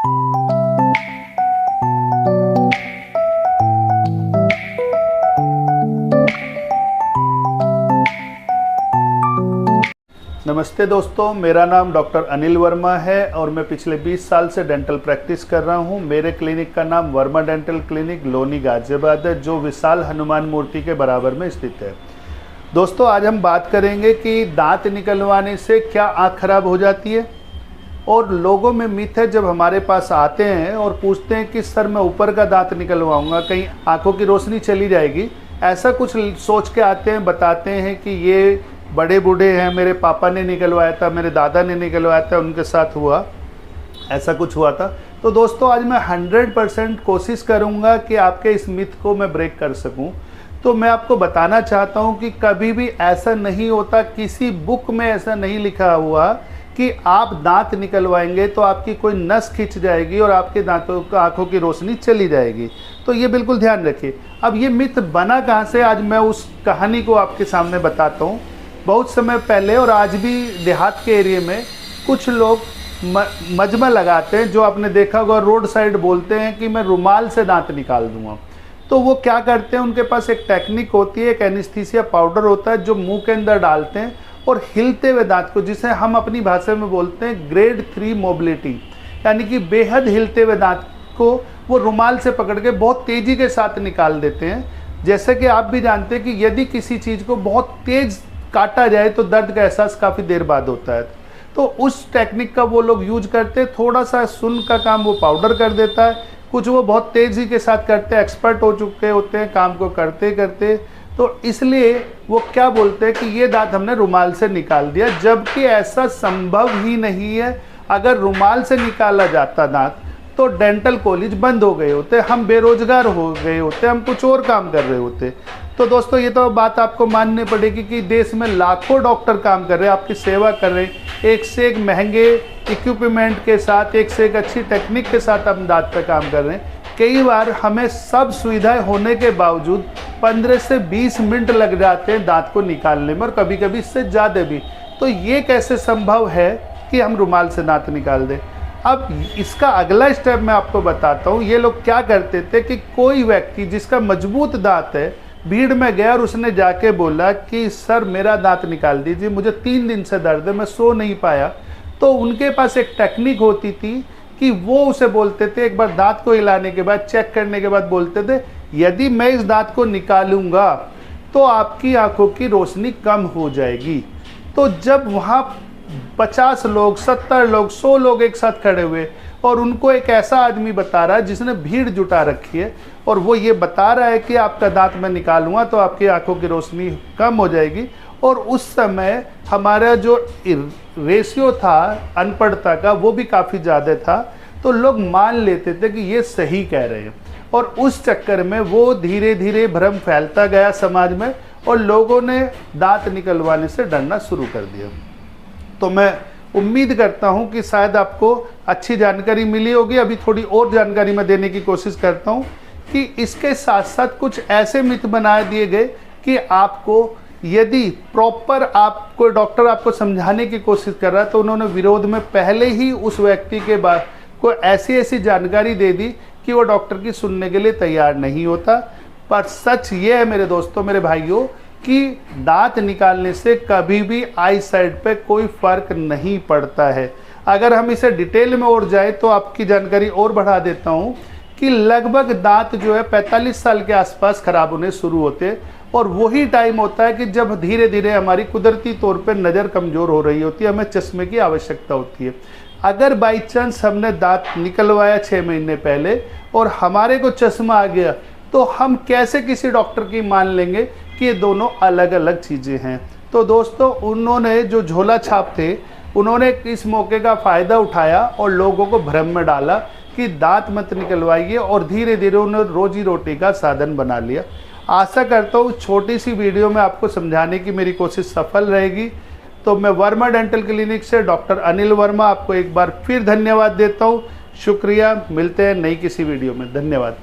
नमस्ते दोस्तों, मेरा नाम डॉक्टर अनिल वर्मा है और मैं पिछले 20 साल से डेंटल प्रैक्टिस कर रहा हूं। मेरे क्लिनिक का नाम वर्मा डेंटल क्लिनिक लोनी गाजियाबाद है, जो विशाल हनुमान मूर्ति के बराबर में स्थित है। दोस्तों, आज हम बात करेंगे कि दांत निकलवाने से क्या आँख खराब हो जाती है। और लोगों में मिथ है, जब हमारे पास आते हैं और पूछते हैं कि सर मैं ऊपर का दांत निकलवाऊंगा, कहीं आँखों की रोशनी चली जाएगी, ऐसा कुछ सोच के आते हैं। बताते हैं कि ये बड़े बूढ़े हैं, मेरे पापा ने निकलवाया था, मेरे दादा ने निकलवाया था, उनके साथ हुआ, ऐसा कुछ हुआ था। तो दोस्तों, आज मैं 100% कोशिश करूंगा कि आपके इस मिथ को मैं ब्रेक कर सकूं। तो मैं आपको बताना चाहता हूं कि कभी भी ऐसा नहीं होता, किसी बुक में ऐसा नहीं लिखा हुआ कि आप दांत निकलवाएंगे तो आपकी कोई नस खिंच जाएगी और आपके दांतों आँखों की रोशनी चली जाएगी। तो ये बिल्कुल ध्यान रखिए। अब ये मिथ बना कहाँ से, आज मैं उस कहानी को आपके सामने बताता हूँ। बहुत समय पहले और आज भी देहात के एरिया में कुछ लोग मजमा लगाते हैं, जो आपने देखा होगा, रोड साइड बोलते हैं कि मैं रुमाल से दांत निकाल दूंगा। तो वो क्या करते हैं, उनके पास एक टेक्निक होती है, एक एनेस्थीसिया पाउडर होता है जो मुंह के अंदर डालते हैं और हिलते हुए दांत को, जिसे हम अपनी भाषा में बोलते हैं ग्रेड 3 मोबिलिटी, यानी कि बेहद हिलते हुए दांत को वो रुमाल से पकड़ के बहुत तेज़ी के साथ निकाल देते हैं। जैसे कि आप भी जानते हैं कि यदि किसी चीज़ को बहुत तेज़ काटा जाए तो दर्द का एहसास काफ़ी देर बाद होता है। तो उस टेक्निक का वो लोग यूज करते हैं। थोड़ा सा सुन का काम वो पाउडर कर देता है, कुछ वो बहुत तेज़ी के साथ करते हैं, एक्सपर्ट हो चुके होते हैं काम को करते करते। तो इसलिए वो क्या बोलते हैं कि ये दांत हमने रुमाल से निकाल दिया, जबकि ऐसा संभव ही नहीं है। अगर रुमाल से निकाला जाता दांत तो डेंटल कॉलेज बंद हो गए होते, हम बेरोजगार हो गए होते, हम कुछ और काम कर रहे होते। तो दोस्तों, ये तो बात आपको माननी पड़ेगी कि देश में लाखों डॉक्टर काम कर रहे हैं, आपकी सेवा कर रहे हैं, एक से एक महंगे इक्विपमेंट के साथ, एक से एक अच्छी टेक्निक के साथ हम दांत पे काम कर रहे हैं। कई बार हमें सब सुविधाएं होने के बावजूद 15 से 20 मिनट लग जाते हैं दांत को निकालने में, और कभी कभी इससे ज़्यादा भी। तो ये कैसे संभव है कि हम रुमाल से दांत निकाल दें। अब इसका अगला स्टेप मैं आपको बताता हूँ। ये लोग क्या करते थे कि कोई व्यक्ति जिसका मजबूत दांत है, भीड़ में गया और उसने जाके बोला कि सर मेरा दांत निकाल दीजिए, मुझे 3 दिन से दर्द है, मैं सो नहीं पाया। तो उनके पास एक टेक्निक होती थी कि वो उसे बोलते थे, एक बार दांत को हिलाने के बाद, चेक करने के बाद बोलते थे, यदि मैं इस दांत को निकालूंगा तो आपकी आंखों की रोशनी कम हो जाएगी। तो जब वहाँ 50 लोग, 70 लोग, 100 लोग एक साथ खड़े हुए और उनको एक ऐसा आदमी बता रहा है जिसने भीड़ जुटा रखी है, और वो ये बता रहा है कि आपका दांत मैं निकालूंगा तो आपकी आंखों की रोशनी कम हो जाएगी। और उस समय हमारा जो रेशियो था अनपढ़ता का, वो भी काफ़ी ज़्यादा था। तो लोग मान लेते थे कि ये सही कह रहे हैं, और उस चक्कर में वो धीरे धीरे भ्रम फैलता गया समाज में और लोगों ने दांत निकलवाने से डरना शुरू कर दिया। तो मैं उम्मीद करता हूं कि शायद आपको अच्छी जानकारी मिली होगी। अभी थोड़ी और जानकारी मैं देने की कोशिश करता हूं कि इसके साथ साथ कुछ ऐसे मिथ बना दिए गए कि आपको, यदि प्रॉपर आपको डॉक्टर आपको समझाने की कोशिश कर रहा है, तो उन्होंने विरोध में पहले ही उस व्यक्ति के बाद को ऐसी जानकारी दे दी कि वो डॉक्टर की सुनने के लिए तैयार नहीं होता। पर सच ये है मेरे दोस्तों, मेरे भाइयों, कि दांत निकालने से कभी भी आई साइड पे कोई फर्क नहीं पड़ता है। अगर हम इसे डिटेल में और जाए तो आपकी जानकारी और बढ़ा देता हूँ कि लगभग दांत जो है 45 साल के आसपास खराब होने शुरू होते हैं, और वही टाइम होता है कि जब धीरे धीरे हमारी कुदरती तौर पे नज़र कमज़ोर हो रही होती है, हमें चश्मे की आवश्यकता होती है। अगर बाई चांस हमने दांत निकलवाया 6 महीने पहले और हमारे को चश्मा आ गया, तो हम कैसे किसी डॉक्टर की मान लेंगे कि ये दोनों अलग अलग चीज़ें हैं। तो दोस्तों, उन्होंने जो झोला छाप थे, उन्होंने इस मौके का फ़ायदा उठाया और लोगों को भ्रम में डाला कि दांत मत निकलवाइए, और धीरे धीरे उन्होंने रोजी रोटी का साधन बना लिया। आशा करता हूँ छोटी सी वीडियो में आपको समझाने की मेरी कोशिश सफल रहेगी। तो मैं वर्मा डेंटल क्लिनिक से डॉक्टर अनिल वर्मा आपको एक बार फिर धन्यवाद देता हूँ। शुक्रिया। मिलते हैं नई किसी वीडियो में। धन्यवाद।